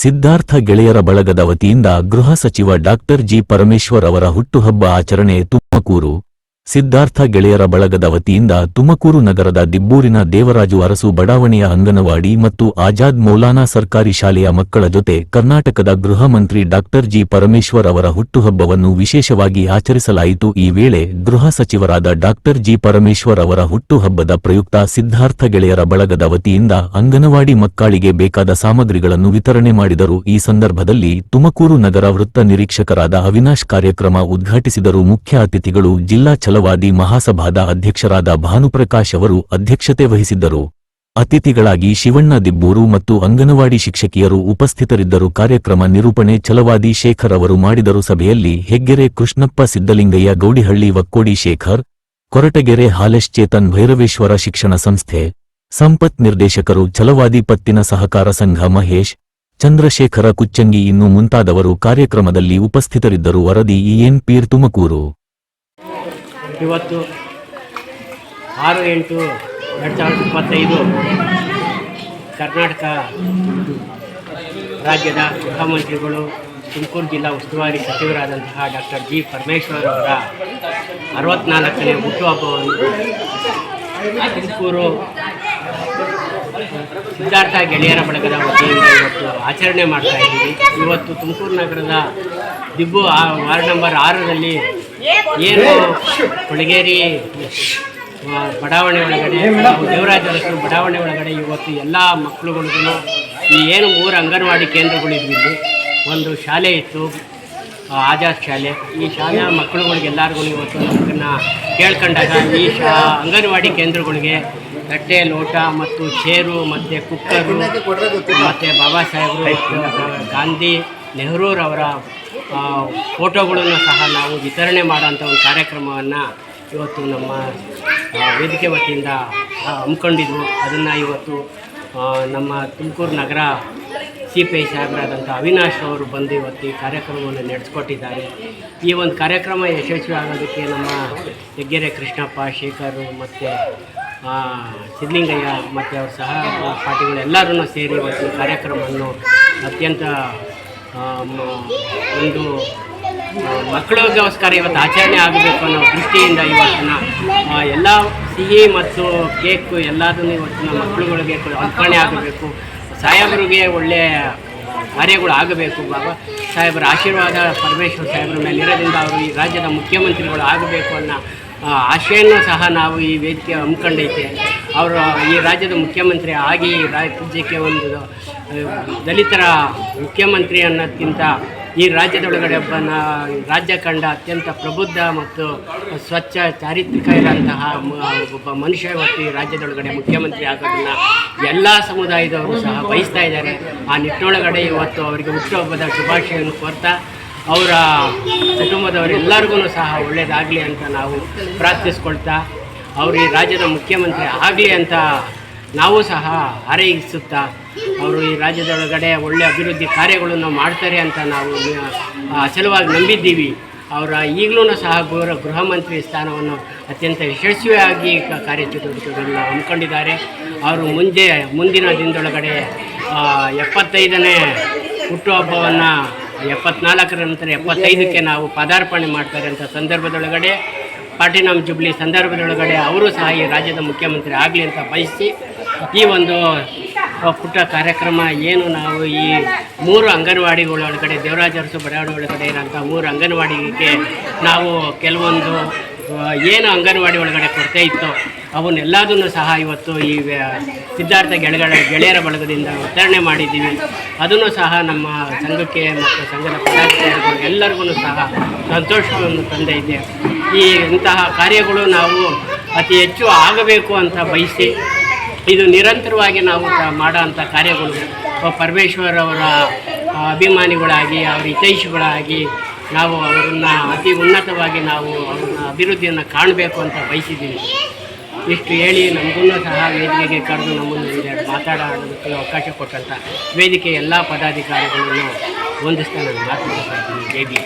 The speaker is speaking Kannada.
ಸಿದ್ಧಾರ್ಥ ಗೆಳೆಯರ ಬಳಗದ ವತಿಯಿಂದ ಗೃಹ ಸಚಿವ ಡಾಕ್ಟರ್ ಜಿ ಪರಮೇಶ್ವರ್ ಅವರ ಹುಟ್ಟುಹಬ್ಬ ಆಚರಣೆ ತುಮಕೂರು. ಸಿದ್ಧಾರ್ಥ ಗೆಳೆಯರ ಬಳಗದ ವತಿಯಿಂದ ತುಮಕೂರು ನಗರದ ದಿಬ್ಬೂರಿನ ದೇವರಾಜು ಅರಸು ಬಡಾವಣೆಯ ಅಂಗನವಾಡಿ ಮತ್ತು ಆಜಾದ್ ಮೌಲಾನಾ ಸರ್ಕಾರಿ ಶಾಲೆಯ ಮಕ್ಕಳ ಜೊತೆ ಕರ್ನಾಟಕದ ಗೃಹ ಮಂತ್ರಿ ಡಾಕ್ಟರ್ ಜಿ ಪರಮೇಶ್ವರ್ ಅವರ ಹುಟ್ಟುಹಬ್ಬವನ್ನು ವಿಶೇಷವಾಗಿ ಆಚರಿಸಲಾಯಿತು. ಈ ವೇಳೆ ಗೃಹ ಸಚಿವರಾದ ಡಾಕ್ಟರ್ ಜಿ ಪರಮೇಶ್ವರ್ ಅವರ ಹುಟ್ಟುಹಬ್ಬದ ಪ್ರಯುಕ್ತ ಸಿದ್ಧಾರ್ಥ ಗೆಳೆಯರ ಬಳಗದ ವತಿಯಿಂದ ಅಂಗನವಾಡಿ ಮಕ್ಕಳಿಗೆ ಬೇಕಾದ ಸಾಮಗ್ರಿಗಳನ್ನು ವಿತರಣೆ ಮಾಡಿದರು. ಈ ಸಂದರ್ಭದಲ್ಲಿ ತುಮಕೂರು ನಗರ ವೃತ್ತ ನಿರೀಕ್ಷಕರಾದ ಅವಿನಾಶ್ ಕಾರ್ಯಕ್ರಮ ಉದ್ಘಾಟಿಸಿದರು. ಮುಖ್ಯ ಅತಿಥಿಗಳು ಜಿಲ್ಲಾ ಛಲವಾದಿ ಮಹಾಸಭಾದ ಅಧ್ಯಕ್ಷರಾದ ಭಾನುಪ್ರಕಾಶ್ ಅವರು ಅಧ್ಯಕ್ಷತೆ ವಹಿಸಿದ್ದರು. ಅತಿಥಿಗಳಾಗಿ ಶಿವಣ್ಣ ದಿಬ್ಬೂರು ಮತ್ತು ಅಂಗನವಾಡಿ ಶಿಕ್ಷಕಿಯರು ಉಪಸ್ಥಿತರಿದ್ದರು. ಕಾರ್ಯಕ್ರಮ ನಿರೂಪಣೆ ಛಲವಾದಿ ಶೇಖರ್ ಅವರು ಮಾಡಿದರು. ಸಭೆಯಲ್ಲಿ ಹೆಗ್ಗೆರೆ ಕೃಷ್ಣಪ್ಪ, ಸಿದ್ದಲಿಂಗಯ್ಯ, ಗೌಡಿಹಳ್ಳಿ, ವಕ್ಕೋಡಿ ಶೇಖರ್, ಕೊರಟಗೆರೆ ಹಾಲೇಶ್, ಚೇತನ್, ಭೈರವೇಶ್ವರ ಶಿಕ್ಷಣ ಸಂಸ್ಥೆ ಸಂಪತ್ ನಿರ್ದೇಶಕರು, ಛಲವಾದಿ ಪತ್ತಿನ ಸಹಕಾರ ಸಂಘ ಮಹೇಶ್, ಚಂದ್ರಶೇಖರ ಕುಚ್ಚಂಗಿ ಇನ್ನು ಮುಂತಾದವರು ಕಾರ್ಯಕ್ರಮದಲ್ಲಿ ಉಪಸ್ಥಿತರಿದ್ದರು. ವರದಿ ಇಎನ್ ಪೀರ್, ತುಮಕೂರು. ಇವತ್ತು 6/8/2025 ಕರ್ನಾಟಕ ರಾಜ್ಯದ ಮುಖ್ಯಮಂತ್ರಿಗಳು, ತುಮಕೂರು ಜಿಲ್ಲಾ ಉಸ್ತುವಾರಿ ಸಚಿವರಾದಂತಹ ಡಾಕ್ಟರ್ ಜಿ ಪರಮೇಶ್ವರ್ ಅವರ 64ನೇ ಹುಟ್ಟುಹಬ್ಬವನ್ನು ತುಮಕೂರು ಸಿದ್ಧಾರ್ಥ ಗೆಳೆಯರ ಬಳಗದ ವತಿಯಿಂದ ಇವತ್ತು ಆಚರಣೆ ಮಾಡ್ತಾ ಇದ್ದೀವಿ. ಇವತ್ತು ತುಮಕೂರು ನಗರದ ದಿಬ್ಬು ವಾರ್ಡ್ ನಂಬರ್ 6ರಲ್ಲಿ ಏನು ಕೊಳಗೇರಿ ಬಡಾವಣೆ ಒಳಗಡೆ, ದೇವರಾಜ ಅರಸು ಬಡಾವಣೆ ಒಳಗಡೆ ಇವತ್ತು ಎಲ್ಲ ಮಕ್ಕಳುಗಳಿಗೂ ಈ ಏನು 3 ಅಂಗನವಾಡಿ ಕೇಂದ್ರಗಳಿದ್ವು. ಇಲ್ಲಿ ಒಂದು ಶಾಲೆ ಇತ್ತು, ಆಜಾದ್ ಶಾಲೆ. ಈ ಶಾಲೆಯ ಮಕ್ಕಳುಗಳಿಗೆಲ್ಲರಿಗೂ ಇವತ್ತು ನಮಗನ್ನು ಕೇಳ್ಕೊಂಡಾಗ ಈ ಅಂಗನವಾಡಿ ಕೇಂದ್ರಗಳಿಗೆ ತಟ್ಟೆ, ಲೋಟ ಮತ್ತು ಚೇರು ಮತ್ತು ಕುಕ್ಕರು ಮತ್ತು ಬಾಬಾ ಸಾಹೇಬರು, ಗಾಂಧಿ, ನೆಹರೂರವರ ಫೋಟೋಗಳನ್ನು ಸಹ ನಾವು ವಿತರಣೆ ಮಾಡೋಂಥ ಒಂದು ಕಾರ್ಯಕ್ರಮವನ್ನು ಇವತ್ತು ನಮ್ಮ ವೇದಿಕೆ ವತಿಯಿಂದ ಹಮ್ಮಿಕೊಂಡಿದ್ವು. ಅದನ್ನು ಇವತ್ತು ನಮ್ಮ ತುಮಕೂರು ನಗರ CPI ಸಾಹೇಬರಾದಂಥ ಅವಿನಾಶ್ ಅವರು ಬಂದು ಇವತ್ತು ಈ ಕಾರ್ಯಕ್ರಮವನ್ನು ನಡೆಸ್ಕೊಟ್ಟಿದ್ದಾರೆ. ಈ ಒಂದು ಕಾರ್ಯಕ್ರಮ ಯಶಸ್ವಿ ಆಗೋದಕ್ಕೆ ನಮ್ಮ ಹೆಗ್ಗೆರೆ ಕೃಷ್ಣಪ್ಪ, ಶೇಖರು ಮತ್ತು ಸಿದ್ದಲಿಂಗಯ್ಯ ಮತ್ತು ಅವ್ರ ಸಹ ಪಾರ್ಟಿಗಳೆಲ್ಲರೂ ಸೇರಿ ಇವತ್ತು ಈ ಕಾರ್ಯಕ್ರಮವನ್ನು ಅತ್ಯಂತ ಒಂದು ಮಕ್ಕಳಿಗೋಸ್ಕರ ಇವತ್ತು ಆಚರಣೆ ಆಗಬೇಕು ಅನ್ನೋ ದೃಷ್ಟಿಯಿಂದ ಇವತ್ತಿನ ಎಲ್ಲ ಸಿಹಿ ಮತ್ತು ಕೇಕು ಎಲ್ಲದನ್ನು ಇವತ್ತಿನ ಮಕ್ಕಳುಗಳಿಗೆ ಅರ್ಪಣೆ ಆಗಬೇಕು. ಸಾಹೇಬರಿಗೆ ಒಳ್ಳೆಯ ಕಾರ್ಯಗಳು ಆಗಬೇಕು. ಬಾಬಾ ಸಾಹೇಬರ ಆಶೀರ್ವಾದ ಪರಮೇಶ್ವರ್ ಸಾಹೇಬರ ಮೇಲೆ ಇರೋದ್ರಿಂದ ಅವರು ಈ ರಾಜ್ಯದ ಮುಖ್ಯಮಂತ್ರಿಗಳು ಆಗಬೇಕು ಅನ್ನೋ ಆಶೆಯನ್ನು ಸಹ ನಾವು ಈ ವೇದಿಕೆ ಹಮ್ಮಿಕೊಂಡೈತೆ. ಅವರು ಈ ರಾಜ್ಯದ ಮುಖ್ಯಮಂತ್ರಿ ಆಗಿ ರಾಜ್ಯಕ್ಕೆ ಒಂದು ದಲಿತರ ಮುಖ್ಯಮಂತ್ರಿ ಅನ್ನೋದಕ್ಕಿಂತ ಈ ರಾಜ್ಯದೊಳಗಡೆ ರಾಜ್ಯ ಕಂಡ ಅತ್ಯಂತ ಪ್ರಬುದ್ಧ ಮತ್ತು ಸ್ವಚ್ಛ ಚಾರಿತ್ರಿಕ ಇರೋಂತಹ ಒಬ್ಬ ಮನುಷ್ಯ ಇವತ್ತು ಈ ರಾಜ್ಯದೊಳಗಡೆ ಮುಖ್ಯಮಂತ್ರಿ ಆಗೋದನ್ನು ಎಲ್ಲ ಸಮುದಾಯದವರು ಸಹ ಬಯಸ್ತಾ ಇದ್ದಾರೆ. ಆ ನಿಟ್ಟಿನೊಳಗಡೆ ಇವತ್ತು ಅವರಿಗೆ ಹುಟ್ಟುಹಬ್ಬದ ಶುಭಾಶಯವನ್ನು ಕೋರ್ತಾ ಅವರ ಕುಟುಂಬದವರೆಲ್ಲರಿಗೂ ಸಹ ಒಳ್ಳೆಯದಾಗಲಿ ಅಂತ ನಾವು ಪ್ರಾರ್ಥಿಸ್ಕೊಳ್ತಾ, ಅವರು ಈ ರಾಜ್ಯದ ಮುಖ್ಯಮಂತ್ರಿ ಆಗಲಿ ಅಂತ ನಾವು ಸಹ ಹಾರೈಸುತ್ತಾ, ಅವರು ಈ ರಾಜ್ಯದೊಳಗಡೆ ಒಳ್ಳೆಯ ಅಭಿವೃದ್ಧಿ ಕಾರ್ಯಗಳನ್ನು ಮಾಡ್ತಾರೆ ಅಂತ ನಾವು ಅಚಲವಾಗಿ ನಂಬಿದ್ದೀವಿ. ಅವರ ಈಗಲೂ ಸಹ ಗೃಹ ಮಂತ್ರಿ ಸ್ಥಾನವನ್ನು ಅತ್ಯಂತ ಯಶಸ್ವಿಯಾಗಿ ಕಾರ್ಯಚಟುವಟಿಕೆಗಳನ್ನು ಹಮ್ಮಿಕೊಂಡಿದ್ದಾರೆ. ಅವರು ಮುಂದಿನ ದಿನದೊಳಗಡೆ 75ನೇ ಹುಟ್ಟುಹಬ್ಬವನ್ನು 74ರ ನಂತರ 75ಕ್ಕೆ ನಾವು ಪದಾರ್ಪಣೆ ಮಾಡ್ತಾರೆ ಅಂತ ಸಂದರ್ಭದೊಳಗಡೆ, ಪ್ಲಾಟಿನಮ್ ಜುಬ್ಲಿ ಸಂದರ್ಭದೊಳಗಡೆ ಅವರು ಸಹ ಈ ರಾಜ್ಯದ ಮುಖ್ಯಮಂತ್ರಿ ಆಗಲಿ ಅಂತ ಬಯಸಿ ಈ ಒಂದು ಪುಟ್ಟ ಕಾರ್ಯಕ್ರಮ ಏನು ನಾವು ಈ 3 ಅಂಗನವಾಡಿಗಳೊಳಗಡೆ, ದೇವರಾಜ ಅರಸು ಬಡಾವಣೆ ಒಳಗಡೆ ಇರೋಂಥ 3 ಅಂಗನವಾಡಿಗೆ ನಾವು ಕೆಲವೊಂದು ಏನು ಅಂಗನವಾಡಿ ಒಳಗಡೆ ಕೊರತೆ ಇತ್ತು ಅವನ್ನೆಲ್ಲದನ್ನು ಸಹ ಇವತ್ತು ಈ ಸಿದ್ಧಾರ್ಥ ಗೆಳೆಯರ ಬಳಗದಿಂದ ವಿತರಣೆ ಮಾಡಿದ್ದೀವಿ. ಅದನ್ನು ಸಹ ನಮ್ಮ ಸಂಘಕ್ಕೆ ಮತ್ತು ಸಂಘದ ಪದಾಧಿಕಾರಿಗಳು ಎಲ್ಲರಿಗೂ ಸಹ ಸಂತೋಷವನ್ನು ತಂದೈತೆ. ಇಂತಹ ಕಾರ್ಯಗಳು ನಾವು ಅತಿ ಹೆಚ್ಚು ಆಗಬೇಕು ಅಂತ ಬಯಸಿ ಇದು ನಿರಂತರವಾಗಿ ನಾವು ಮಾಡೋ ಅಂಥ ಕಾರ್ಯಗಳು ಪರಮೇಶ್ವರ್ ಅವರ ಅಭಿಮಾನಿಗಳಾಗಿ, ಅವರ ಹಿತೈಷಿಗಳಾಗಿ ನಾವು ಅವರನ್ನು ಅತಿ ಉನ್ನತವಾಗಿ ನಾವು ಅವ್ರನ್ನ ಅಭಿವೃದ್ಧಿಯನ್ನು ಕಾಣಬೇಕು ಅಂತ ಬಯಸಿದ್ದೀವಿ. ಇಷ್ಟು ಹೇಳಿ ನಮಗೂ ಸಹ ವೇದಿಕೆಗೆ ಕರೆದು ನಮ್ಮನ್ನು ಮಾತಾಡೋದಕ್ಕೆ ಅವಕಾಶ ಕೊಟ್ಟಂಥ ವೇದಿಕೆ ಎಲ್ಲ ಪದಾಧಿಕಾರಿಗಳನ್ನು ವಂದಿಸ್ತಾ ನಾನು ಮಾತನಾಡ್ತಾ ಇದ್ದೀನಿ. ಜೈ ಬಿ.